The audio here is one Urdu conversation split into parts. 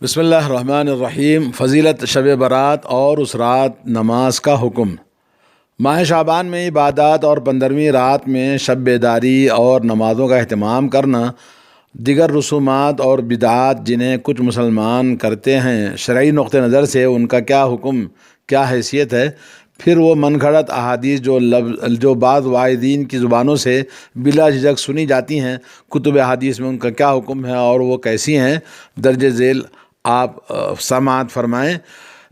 بسم اللہ الرحمن الرحیم۔ فضیلت شب برات اور اس رات نماز کا حکم۔ ماہ شعبان میں عبادات اور 15ویں رات میں شب بیداری اور نمازوں کا اہتمام کرنا، دیگر رسومات اور بدعات جنہیں کچھ مسلمان کرتے ہیں، شرعی نقطہ نظر سے ان کا کیا حکم، کیا حیثیت ہے؟ پھر وہ من گھڑت احادیث جو بعض واعظین کی زبانوں سے بلا جھجک سنی جاتی ہیں، کتب حدیث میں ان کا کیا حکم ہے اور وہ کیسی ہیں، درج ذیل آپ سماعت فرمائیں۔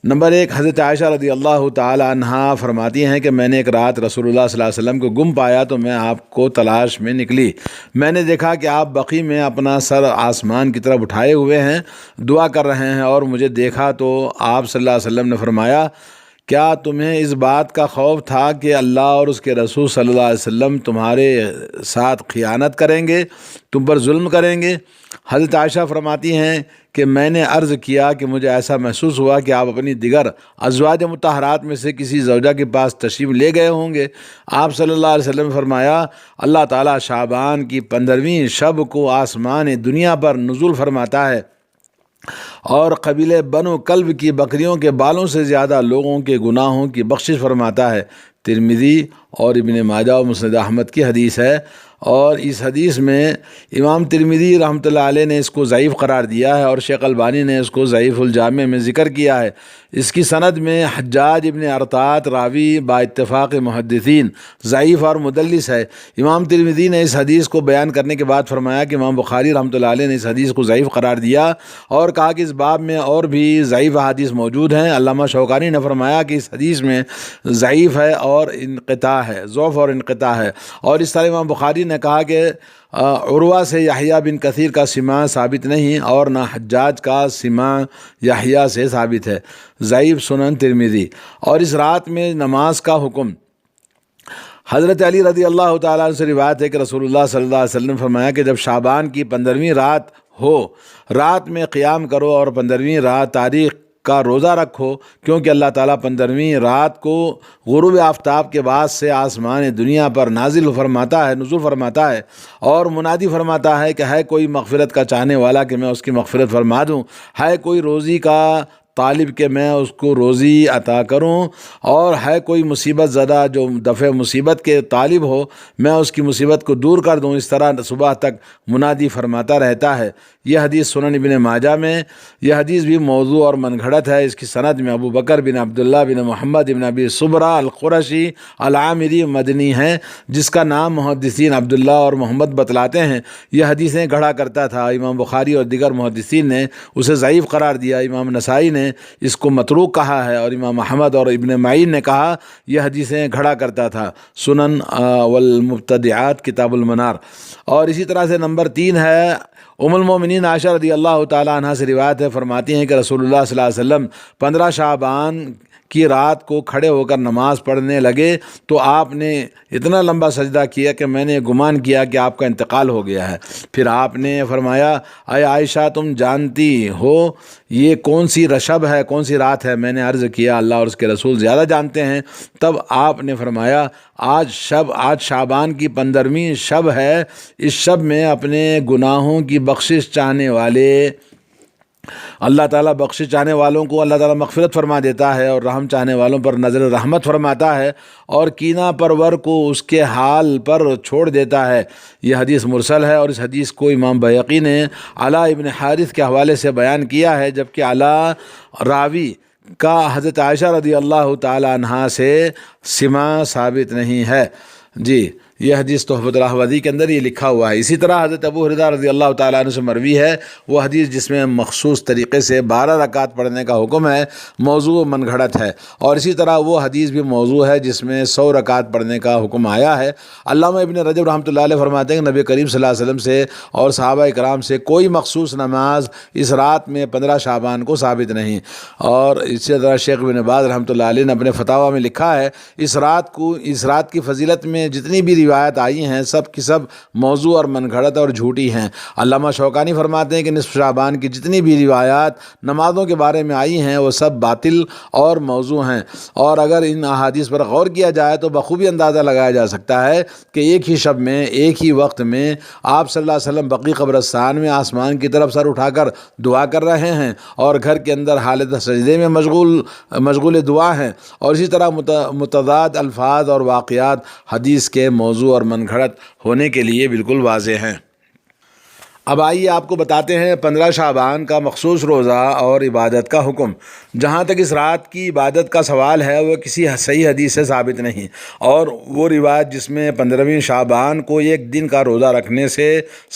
نمبر 1، حضرت عائشہ رضی اللہ تعالی عنہا فرماتی ہیں کہ میں نے ایک رات رسول اللہ صلی اللہ علیہ وسلم کو گم پایا تو میں آپ کو تلاش میں نکلی۔ میں نے دیکھا کہ آپ بقیع میں اپنا سر آسمان کی طرف اٹھائے ہوئے ہیں، دعا کر رہے ہیں، اور مجھے دیکھا تو آپ صلی اللہ علیہ وسلم نے فرمایا، کیا تمہیں اس بات کا خوف تھا کہ اللہ اور اس کے رسول صلی اللہ علیہ وسلم تمہارے ساتھ خیانت کریں گے، تم پر ظلم کریں گے؟ حضرت عائشہ فرماتی ہیں کہ میں نے عرض کیا کہ مجھے ایسا محسوس ہوا کہ آپ اپنی دیگر ازواج مطہرات میں سے کسی زوجہ کے پاس تشریف لے گئے ہوں گے۔ آپ صلی اللہ علیہ وسلم نے فرمایا، اللہ تعالیٰ شعبان کی 15ویں شب کو آسمان دنیا پر نزول فرماتا ہے اور قبیلے بنو کلب کی بکریوں کے بالوں سے زیادہ لوگوں کے گناہوں کی بخشش فرماتا ہے۔ ترمذی اور ابن ماجہ و مسند احمد کی حدیث ہے، اور اس حدیث میں امام ترمذی رحمۃ اللہ علیہ نے اس کو ضعیف قرار دیا ہے، اور شیخ البانی نے اس کو ضعیف الجامع میں ذکر کیا ہے۔ اس کی سند میں حجاج ابن ارطاط راوی با اتفاق محدثین ضعیف اور مدلس ہے۔ امام ترمذی نے اس حدیث کو بیان کرنے کے بعد فرمایا کہ امام بخاری رحمۃ اللہ علیہ نے اس حدیث کو ضعیف قرار دیا، اور کہا کہ اس باب میں اور بھی ضعیف حدیث موجود ہیں۔ علامہ شوکانی نے فرمایا کہ اس حدیث میں ضعیف ہے اور انقطاع ہے، ضعف اور انقطاع ہے، اور اس طرح امام بخاری نے کہا کہ عروہ سے یحییٰ بن کثیر کا سماع ثابت نہیں، اور نہ حجاج کا سماع یحییٰ سے ثابت ہے۔ ضعیف سنن ترمذی۔ اور اس رات میں نماز کا حکم، حضرت علی رضی اللہ تعالیٰ عنہ سے روایت ہے کہ رسول اللہ صلی اللہ علیہ وسلم نے فرمایا کہ جب شعبان کی 15ویں رات ہو، رات میں قیام کرو اور 15ویں رات تاریخ کا روزہ رکھو، کیونکہ اللہ تعالیٰ 15ویں رات کو غروب آفتاب کے بعد سے آسمان دنیا پر نزول فرماتا ہے اور منادی فرماتا ہے کہ ہے کوئی مغفرت کا چاہنے والا کہ میں اس کی مغفرت فرما دوں، ہے کوئی روزی کا طالب کہ میں اس کو روزی عطا کروں، اور ہے کوئی مصیبت زدہ جو دفع مصیبت کے طالب ہو میں اس کی مصیبت کو دور کر دوں۔ اس طرح صبح تک منادی فرماتا رہتا ہے۔ یہ حدیث سنن ابن ماجہ میں، یہ حدیث بھی موضوع اور من گھڑت ہے۔ اس کی سند میں ابو بکر بن عبداللہ بن محمد بن ابی صبرہ القرشی العامری مدنی ہے، جس کا نام محدثین عبداللہ اور محمد بتلاتے ہیں۔ یہ حدیثیں گھڑا کرتا تھا۔ امام بخاری اور دیگر محدثین نے اسے ضعیف قرار دیا۔ امام نسائی نے اس کو متروک کہا ہے، اور امام احمد اور ابن معین نے کہا یہ حدیثیں گھڑا کرتا تھا۔ سنن والمبتدعات کتاب المنار۔ اور اسی طرح سے نمبر 3 ہے، ام المومنین عائشہ رضی اللہ تعالیٰ عنہا سے روایت ہے، فرماتی ہیں کہ رسول اللہ صلی اللہ علیہ وسلم 15 شعبان کی رات کو کھڑے ہو کر نماز پڑھنے لگے تو آپ نے اتنا لمبا سجدہ کیا کہ میں نے گمان کیا کہ آپ کا انتقال ہو گیا ہے۔ پھر آپ نے فرمایا، اے عائشہ تم جانتی ہو یہ کون سی شب ہے، کون سی رات ہے؟ میں نے عرض کیا اللہ اور اس کے رسول زیادہ جانتے ہیں۔ تب آپ نے فرمایا، آج شعبان کی 15ویں شب ہے، اس شب میں اپنے گناہوں کی بخشش چاہنے والے اللہ تعالیٰ بخشش چاہنے والوں کو اللہ تعالیٰ مغفرت فرما دیتا ہے، اور رحم چاہنے والوں پر نظر رحمت فرماتا ہے، اور کینہ پرور کو اس کے حال پر چھوڑ دیتا ہے۔ یہ حدیث مرسل ہے، اور اس حدیث کو امام بیہقی نے علاء ابن حارث کے حوالے سے بیان کیا ہے، جبکہ علاء راوی کا حضرت عائشہ رضی اللہ تعالی عنہا سے سماع ثابت نہیں ہے۔ جی، یہ حدیث تحفۃ الاحوذی کے اندر یہ لکھا ہوا ہے۔ اسی طرح حضرت ابو ہریرہ رضی اللہ تعالیٰ عنہ سے مروی ہے وہ حدیث جس میں مخصوص طریقے سے 12 رکعت پڑھنے کا حکم ہے، موضوع من گھڑت ہے، اور اسی طرح وہ حدیث بھی موضوع ہے جس میں 100 رکعت پڑھنے کا حکم آیا ہے۔ علامہ ابن رجب رحمۃ اللہ علیہ فرماتے ہیں کہ نبی کریم صلی اللہ علیہ وسلم سے اور صحابہ کرام سے کوئی مخصوص نماز اس رات میں 15 شعبان کو ثابت نہیں، اور اسی طرح شیخ ابن باز رحمۃ اللہ علیہ نے اپنے فتاویٰ میں لکھا ہے، اس رات کی فضیلت میں جتنی بھی روایت آئی ہیں سب کی سب موضوع اور من گھڑت اور جھوٹی ہیں۔ علامہ شوکانی فرماتے ہیں کہ نصف شعبان کی جتنی بھی روایات نمازوں کے بارے میں آئی ہیں وہ سب باطل اور موضوع ہیں، اور اگر ان احادیث پر غور کیا جائے تو بخوبی اندازہ لگایا جا سکتا ہے کہ ایک ہی شب میں ایک ہی وقت میں آپ صلی اللہ علیہ وسلم بقیع قبرستان میں آسمان کی طرف سر اٹھا کر دعا کر رہے ہیں اور گھر کے اندر حالت سجدے میں مشغول دعا ہیں، اور اسی طرح متضاد الفاظ اور واقعات حدیث کے موضوع اور من گھڑت ہونے کے لیے بالکل واضح ہیں۔ اب آئیے آپ کو بتاتے ہیں 15 شعبان کا مخصوص روزہ اور عبادت کا حکم۔ جہاں تک اس رات کی عبادت کا سوال ہے وہ کسی صحیح حدیث سے ثابت نہیں، اور وہ روایت جس میں 15ویں شعبان کو ایک دن کا روزہ رکھنے سے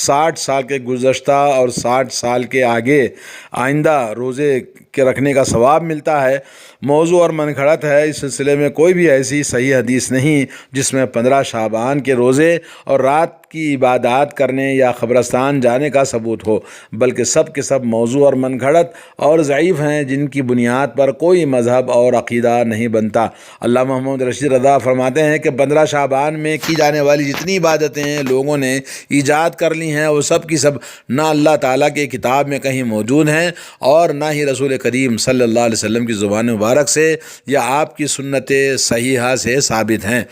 60 سال کے گزشتہ اور 60 سال کے آئندہ روزے کے رکھنے کا ثواب ملتا ہے، موضوع اور من گھڑت ہے۔ اس سلسلے میں کوئی بھی ایسی صحیح حدیث نہیں جس میں 15 شعبان کے روزے اور رات کی عبادات کرنے یا قبرستان جانے کا ثبوت ہو، بلکہ سب کے سب موضوع اور من گھڑت اور ضعیف ہیں جن کی بنیاد پر کوئی مذہب اور عقیدہ نہیں بنتا۔ علامہ محمد رشید رضا فرماتے ہیں کہ 15 شعبان میں کی جانے والی جتنی عبادتیں لوگوں نے ایجاد کر لی ہیں وہ سب کی سب نہ اللہ تعالیٰ کے کتاب میں کہیں موجود ہیں اور نہ ہی رسول کریم صلی اللہ علیہ وسلم کی زبان مبارک سے یا آپ کی سنت صحیحہ سے ثابت ہیں۔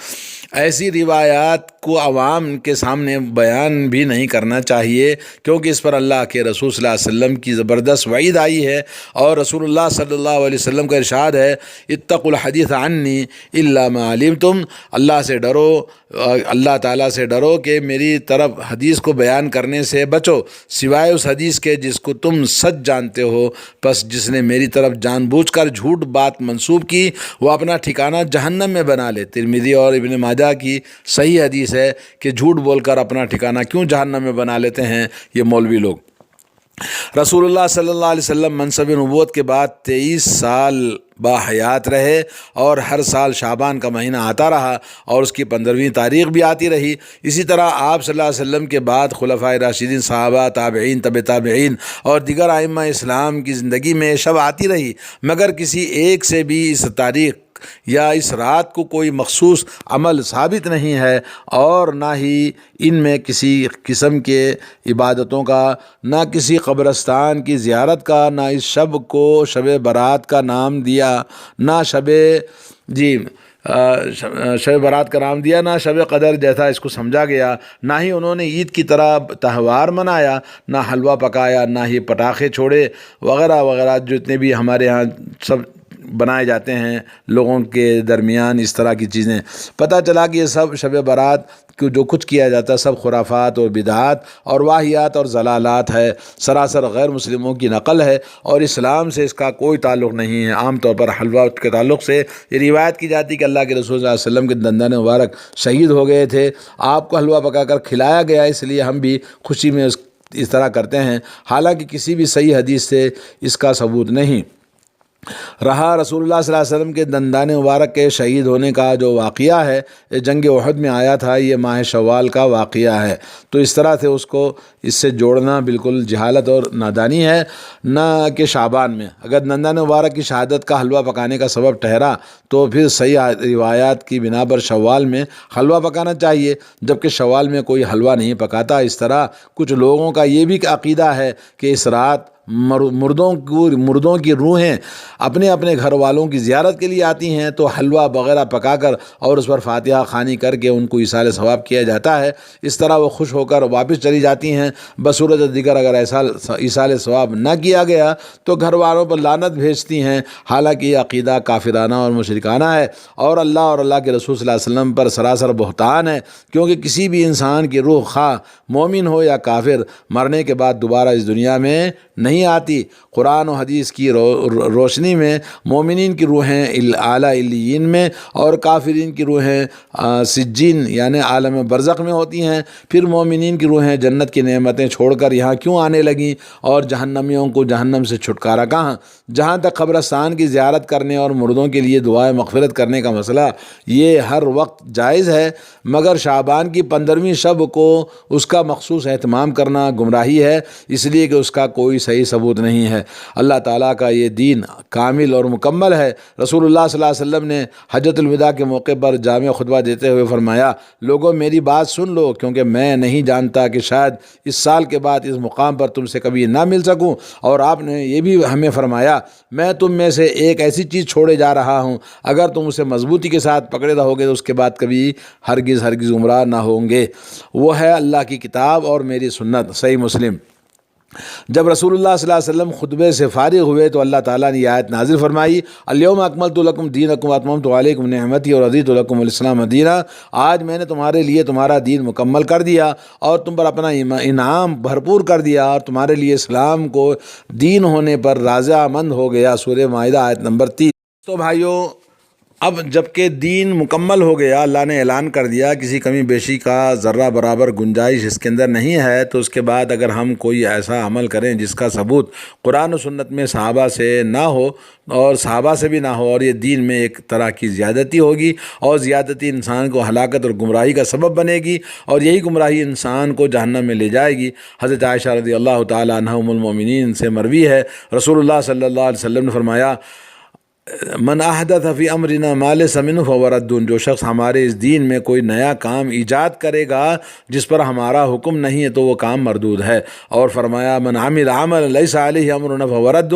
ایسی روایات کو عوام کے سامنے بیان بھی نہیں کرنا چاہیے، کیونکہ اس پر اللہ کے رسول صلی اللہ علیہ وسلم کی زبردست وعید آئی ہے، اور رسول اللہ صلی اللہ علیہ وسلم کا ارشاد ہے اتقوا الحدیث عنی الا ما علمتم، اللہ سے ڈرو، اللہ تعالیٰ سے ڈرو کہ میری طرف حدیث کو بیان کرنے سے بچو سوائے اس حدیث کے جس کو تم سچ جانتے ہو، پس جس نے میری طرف جان بوجھ کر جھوٹ بات منسوب کی وہ اپنا ٹھکانہ جہنم میں بنا لے۔ ترمذی اور ابن ماجہ کی صحیح حدیث ہے کہ جھوٹ بول کر اپنا ٹھکانہ کیوں جہنم میں بنا لیتے ہیں یہ مولوی لوگ۔ رسول اللہ صلی اللہ علیہ وسلم منصب نبوت کے بعد 23 سال باحیات رہے اور ہر سال شعبان کا مہینہ آتا رہا اور اس کی 15ویں تاریخ بھی آتی رہی۔ اسی طرح آپ صلی اللہ علیہ وسلم کے بعد خلفائے راشدین، صحابہ، تابعین، تبع تابعین اور دیگر ائمہ اسلام کی زندگی میں شب آتی رہی، مگر کسی ایک سے بھی اس تاریخ یا اس رات کو کوئی مخصوص عمل ثابت نہیں ہے، اور نہ ہی ان میں کسی قسم کے عبادتوں کا، نہ کسی قبرستان کی زیارت کا، نہ اس شب کو شب برات کا نام دیا، نہ شب برات کا نام دیا، نہ شب قدر جیسا اس کو سمجھا گیا، نہ ہی انہوں نے عید کی طرح تہوار منایا، نہ حلوہ پکایا، نہ ہی پٹاخے چھوڑے وغیرہ وغیرہ جتنے بھی ہمارے ہاں سب بنائے جاتے ہیں لوگوں کے درمیان اس طرح کی چیزیں۔ پتہ چلا کہ یہ سب شب برات کو جو کچھ کیا جاتا ہے سب خرافات اور بدعات اور واہیات اور ضلالات ہے، سراسر غیر مسلموں کی نقل ہے اور اسلام سے اس کا کوئی تعلق نہیں ہے۔ عام طور پر حلوہ کے تعلق سے یہ روایت کی جاتی کہ اللہ کے رسول صلی اللہ علیہ وسلم کے دندان مبارک شہید ہو گئے تھے، آپ کو حلوہ پکا کر کھلایا گیا، اس لیے ہم بھی خوشی میں اس طرح کرتے ہیں، حالانکہ کسی بھی صحیح حدیث سے اس کا ثبوت نہیں رہا۔ رسول اللہ صلی اللہ علیہ وسلم کے دندان مبارک کے شہید ہونے کا جو واقعہ ہے یہ جنگ احد میں آیا تھا، یہ ماہ شوال کا واقعہ ہے، تو اس طرح سے اس سے جوڑنا بالکل جہالت اور نادانی ہے، نہ کہ شعبان میں۔ اگر دندان مبارک کی شہادت کا حلوہ پکانے کا سبب ٹھہرا تو پھر صحیح روایات کی بنا پر شوال میں حلوہ پکانا چاہیے، جبکہ شوال میں کوئی حلوہ نہیں پکاتا۔ اس طرح کچھ لوگوں کا یہ بھی عقیدہ ہے کہ اس رات مردوں کی روحیں اپنے اپنے گھر والوں کی زیارت کے لیے آتی ہیں، تو حلوہ وغیرہ پکا کر اور اس پر فاتحہ خوانی کر کے ان کو ایصال ثواب کیا جاتا ہے، اس طرح وہ خوش ہو کر واپس چلی جاتی ہیں۔ بصورت دیگر اگر ایسا ایصال ثواب نہ کیا گیا تو گھر والوں پر لعنت بھیجتی ہیں، حالانکہ یہ عقیدہ کافرانہ اور مشرکانہ ہے اور اللہ کے رسول صلی اللہ علیہ وسلم پر سراسر بہتان ہے، کیونکہ کسی بھی انسان کی روح خواہ مومن ہو یا کافر مرنے کے بعد دوبارہ اس دنیا میں نہیں آتی۔ قرآن و حدیث کی روشنی میں مومنین کی روحیں اعلیٰ علیین میں اور کافرین کی روحیں سجین یعنی عالم برزخ میں ہوتی ہیں۔ پھر مومنین کی روحیں جنت کی نعمتیں چھوڑ کر یہاں کیوں آنے لگیں اور جہنمیوں کو جہنم سے چھٹکارا کہاں؟ جہاں تک قبرستان کی زیارت کرنے اور مردوں کے لیے دعائے مغفرت کرنے کا مسئلہ، یہ ہر وقت جائز ہے، مگر شعبان کی 15ویں شب کو اس کا مخصوص اہتمام کرنا گمراہی ہے، اس لیے کہ اس کا کوئی صحیح صحیح ثبوت نہیں ہے۔ اللہ تعالیٰ کا یہ دین کامل اور مکمل ہے۔ رسول اللہ صلی اللہ علیہ وسلم نے حجۃ الوداع کے موقع پر جامع خطبہ دیتے ہوئے فرمایا، لوگوں میری بات سن لو، کیونکہ میں نہیں جانتا کہ شاید اس سال کے بعد اس مقام پر تم سے کبھی نہ مل سکوں۔ اور آپ نے یہ بھی ہمیں فرمایا، میں تم میں سے ایک ایسی چیز چھوڑے جا رہا ہوں، اگر تم اسے مضبوطی کے ساتھ پکڑے رہو گے تو اس کے بعد کبھی ہرگز گمراہ نہ ہوں گے۔ وہ ہے اللہ کی کتاب اور میری سنت۔ صحیح مسلم۔ جب رسول اللہ صلی اللہ علیہ وسلم خطبے سے فارغ ہوئے تو اللہ تعالیٰ نے یہ آیت نازل فرمائی، الیوم اکملت لکم دینکم واتممت علیکم نعمتی ورضیت لکم الاسلام دینا۔ آج میں نے تمہارے لیے تمہارا دین مکمل کر دیا اور تم پر اپنا انعام بھرپور کر دیا اور تمہارے لیے اسلام کو دین ہونے پر رضامند ہو گیا۔ سورہ مائدہ آیت نمبر 3۔ تو بھائیوں، اب جب کہ دین مکمل ہو گیا، اللہ نے اعلان کر دیا کسی کمی بیشی کا ذرہ برابر گنجائش اس کے اندر نہیں ہے، تو اس کے بعد اگر ہم کوئی ایسا عمل کریں جس کا ثبوت قرآن و سنت میں صحابہ سے نہ ہو اور صحابہ سے بھی نہ ہو، اور یہ دین میں ایک طرح کی زیادتی ہوگی، اور زیادتی انسان کو ہلاکت اور گمراہی کا سبب بنے گی، اور یہی گمراہی انسان کو جہنم میں لے جائے گی۔ حضرت عائشہ رضی اللہ تعالیٰ عنہا ام المومنین سے مروی ہے، رسول اللہ صلی اللہ علیہ وسلم نے فرمایا، من احدث فی امرنا ما لیس منہ فہو رد۔ جو شخص ہمارے اس دین میں کوئی نیا کام ایجاد کرے گا جس پر ہمارا حکم نہیں ہے تو وہ کام مردود ہے۔ اور فرمایا، من عمل عملا لیس علیہ امرنا فہو رد۔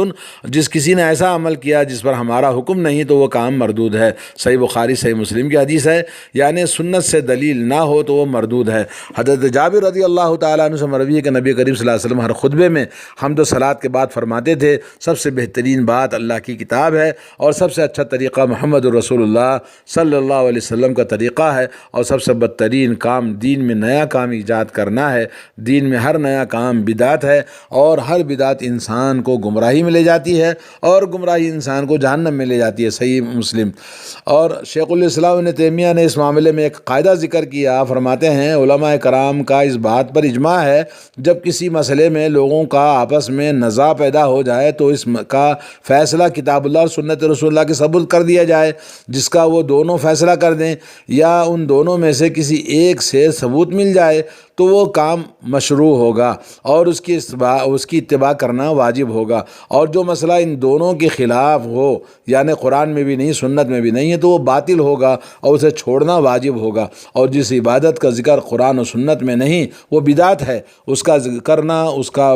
جس کسی نے ایسا عمل کیا جس پر ہمارا حکم نہیں تو وہ کام مردود ہے۔ صحیح بخاری صحیح مسلم کی حدیث ہے، یعنی سنت سے دلیل نہ ہو تو وہ مردود ہے۔ حضرت جابر رضی اللہ تعالیٰ عنہ سے مروی ہے کہ نبی کریم صلی اللہ علیہ وسلم ہر خطبے میں حمد و صلوات کے بعد فرماتے تھے، سب سے بہترین بات اللہ کی کتاب ہے اور سب سے اچھا طریقہ محمد رسول اللہ صلی اللہ علیہ وسلم کا طریقہ ہے، اور سب سے بدترین کام دین میں نیا کام ایجاد کرنا ہے۔ دین میں ہر نیا کام بدعت ہے، اور ہر بدعت انسان کو گمراہی میں لے جاتی ہے، اور گمراہی انسان کو جہنم میں لے جاتی ہے۔ صحیح مسلم۔ اور شیخ الاسلام ابن تیمیہ نے اس معاملے میں ایک قاعدہ ذکر کیا، فرماتے ہیں علماء کرام کا اس بات پر اجماع ہے، جب کسی مسئلے میں لوگوں کا آپس میں نزاع پیدا ہو جائے تو اس کا فیصلہ کتاب اللہ اور سنت رسول اللہ کے ثبوت کر دیا جائے، جس کا وہ دونوں فیصلہ کر دیں، یا ان دونوں میں سے کسی ایک سے ثبوت مل جائے تو وہ کام مشروع ہوگا اور اس کی اتباع کرنا واجب ہوگا۔ اور جو مسئلہ ان دونوں کے خلاف ہو، یعنی قرآن میں بھی نہیں سنت میں بھی نہیں ہے، تو وہ باطل ہوگا اور اسے چھوڑنا واجب ہوگا۔ اور جس عبادت کا ذکر قرآن و سنت میں نہیں وہ بدعت ہے، اس کا ذکر کرنا، اس کا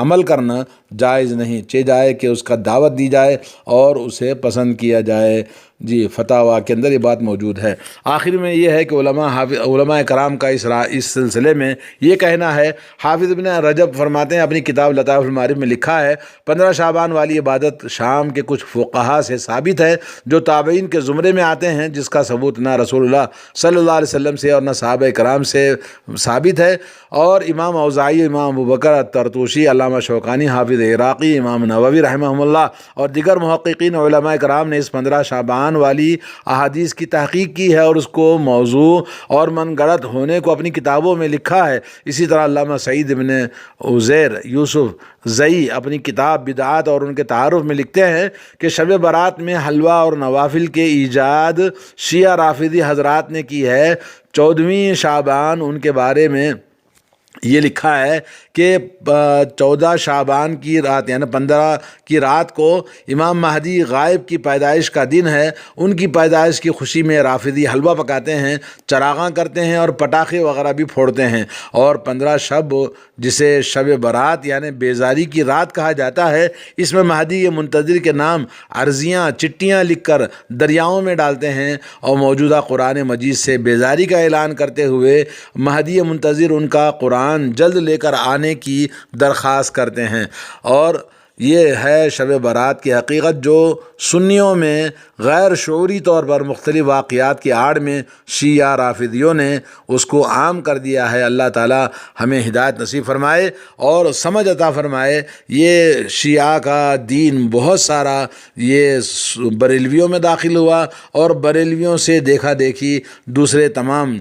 عمل کرنا جائز نہیں، چاہے جائے کہ اس کا دعوت دی جائے اور اسے پسند کیا جائے۔ جی، فتاویٰ کے اندر یہ بات موجود ہے۔ آخر میں یہ ہے کہ علماء کرام کا اس سلسلے میں یہ کہنا ہے، حافظ ابن رجب فرماتے ہیں اپنی کتاب لطائف المعارف میں لکھا ہے، 15 شعبان والی عبادت شام کے کچھ فقہا سے ثابت ہے جو تابعین کے زمرے میں آتے ہیں، جس کا ثبوت نہ رسول اللہ صلی اللہ علیہ وسلم سے اور نہ صحابہ کرام سے ثابت ہے۔ اور امام اوزاعی، امام ابوبکر طرطوشی، علامہ شوکانی، حافظ عراقی، امام نووی رحمہ اللہ اور دیگر محققین علماء کرام نے اس 15 شعبان والی احادیث کی تحقیق کی ہے اور اس کو موضوع اور من گڑت ہونے کو اپنی کتابوں میں لکھا ہے۔ اسی طرح علامہ سعید ابن عزیر یوسف زئی اپنی کتاب بدعات اور ان کے تعارف میں لکھتے ہیں کہ شب برات میں حلوہ اور نوافل کے ایجاد شیعہ رافضی حضرات نے کی ہے۔ 14ویں شعبان ان کے بارے میں یہ لکھا ہے کہ 14 شعبان کی رات یعنی 15 کی رات کو امام مہدی غائب کی پیدائش کا دن ہے۔ ان کی پیدائش کی خوشی میں رافضی حلوہ پکاتے ہیں، چراغاں کرتے ہیں اور پٹاخے وغیرہ بھی پھوڑتے ہیں۔ اور 15 شب جسے شب برات یعنی بیزاری کی رات کہا جاتا ہے، اس میں مہدی منتظر کے نام عرضیاں چٹیاں لکھ کر دریاؤں میں ڈالتے ہیں اور موجودہ قرآن مجید سے بیزاری کا اعلان کرتے ہوئے مہدی منتظر ان کا قرآن جلد لے کر آنے کی درخواست کرتے ہیں۔ اور یہ ہے شب برات کی حقیقت جو سنیوں میں غیر شعوری طور پر مختلف واقعات کی آڑ میں شیعہ رافضیوں نے اس کو عام کر دیا ہے۔ اللہ تعالی ہمیں ہدایت نصیب فرمائے اور سمجھ عطا فرمائے۔ یہ شیعہ کا دین بہت سارا یہ بریلویوں میں داخل ہوا اور بریلویوں سے دیکھا دیکھی دوسرے تمام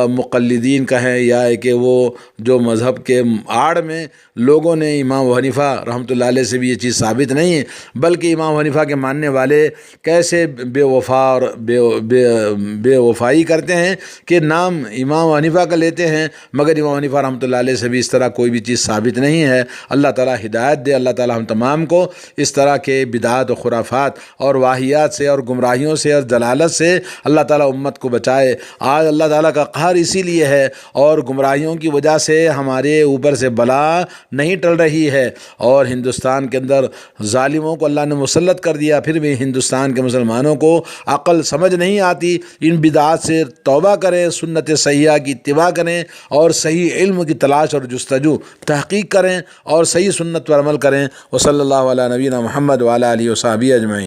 مقلدین کہیں یا کہ وہ جو مذہب کے آڑ میں لوگوں نے امام ابو حنیفہ رحمۃ اللہ علیہ سے بھی یہ چیز ثابت نہیں ہے، بلکہ امام حنیفہ کے ماننے والے کیسے بے وفا اور بے وفائی کرتے ہیں کہ نام امام حنیفہ کا لیتے ہیں، مگر امام حنیفہ رحمۃ اللہ علیہ سے بھی اس طرح کوئی بھی چیز ثابت نہیں ہے۔ اللہ تعالیٰ ہدایت دے، اللہ تعالیٰ ہم تمام کو اس طرح کے بدعات و خرافات اور واہیات سے اور گمراہیوں سے اور جلالت سے اللہ تعالیٰ امت کو بچائے۔ آج اللہ تعالیٰ کا قہر اسی لیے ہے اور گمراہیوں کی وجہ سے ہمارے اوپر سے بلا نہیں ٹل رہی ہے، اور ہندوستان کے اندر ظالموں کو اللہ نے مسلط کر دیا، پھر بھی ہندوستان کے مسلمانوں کو عقل سمجھ نہیں آتی۔ ان بدعات سے توبہ کریں، سنت صحیحہ کی اتباع کریں اور صحیح علم کی تلاش اور جستجو تحقیق کریں اور صحیح سنت پر عمل کریں۔ وصلی اللہ علیہ نبینا محمد وعلی آلہ وصحبہ اجمعین۔